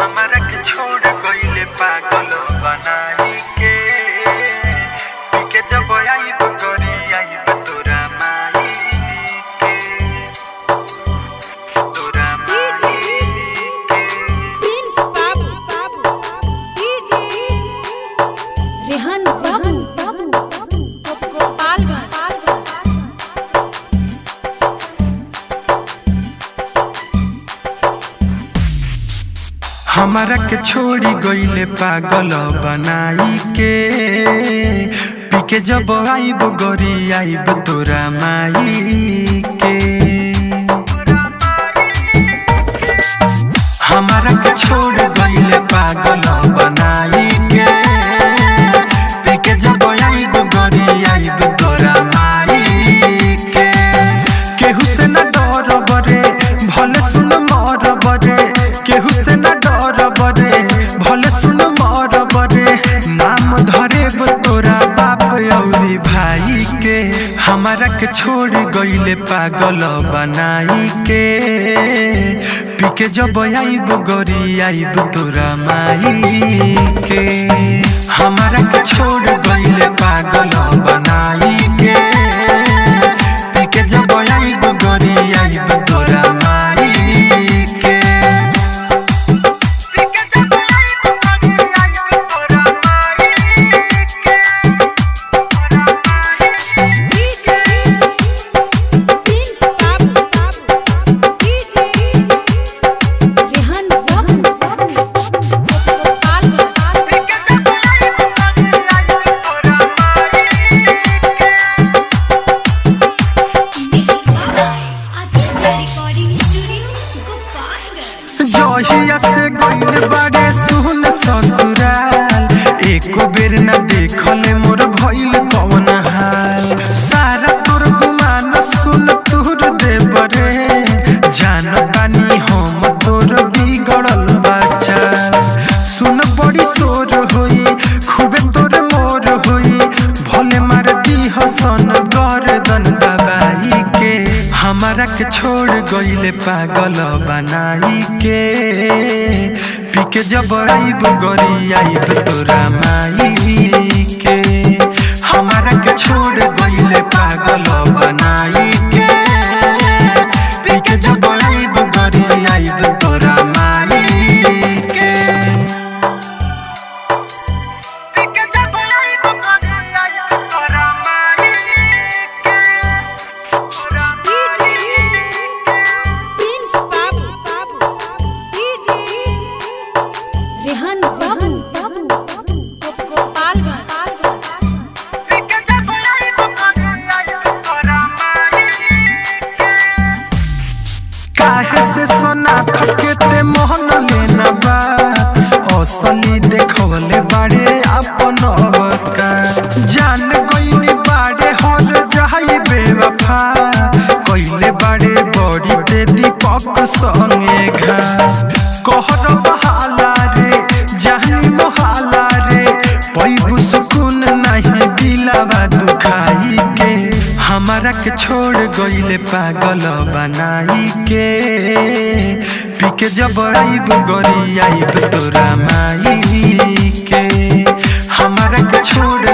हमरा के छोड़ गइले पागल बनाई के पीके जब आइब करी आइब तोरा माई के तोरा माई प्रिंस बाबू डीजे रेहान बाबू गोपालगंज। हमरा के छोड़ी गइले पागल बनाई के पीके जब आइब गरी आइब तोरा माई के हमरा के छोड़ गइले पागल बनाई के पीके जब आइब गरी आइब तोरा माई के केहू से न डर बरे भले सुन मर बरे केहू से न डर बरे भले सुन मर बरे नाम धरे तोरा बाप औरी भाई के हमरा के छोड़ गइले पागल बनाई के पीके जब आइब गरी आइब तोरा माई के हमरा के छोड़ गइले पागल बनाई के पीके जब आइब गरी आइब तोरा माई के जहिया से गइल बारे सुन ससुराल एको बेर न देखले मोर भइल कौन हाल सारा तोर गुमान सुन तोर देवरे जान बानी हम तोर बिगड़ल बच्चा सुन बड़ी शोर होई खूबे तोर मोर होई भले मार दी हसन गर्दन दबाई के हमरा के छोड़ गइले पागल बनाई के पीके जब आइब गरी आइब तोरा माई के हमरा के छोड़ गइले पागल बनाई के पीके जब आइब गरी आइब तोरा माई के पीके जब आइब गरी आइब तोरा माई रेहान बाबू गोपालगंज। काहे से सोना थकेते मोहन लेना बा असली देखवले बाड़े अपन अवका जान गइनी बाड़े हर जाई बेवफा कइले बाड़े बड़ी ते दीपक संगे घा कहर बहाला रे जानी मोहाला रे पैबु सुकून नहीं दिलावा दुखाई के हमरा के छोड़ गइले पागल बनाई के पीके जब आइब गरी आइब तोरा माई के हमरा के छोड़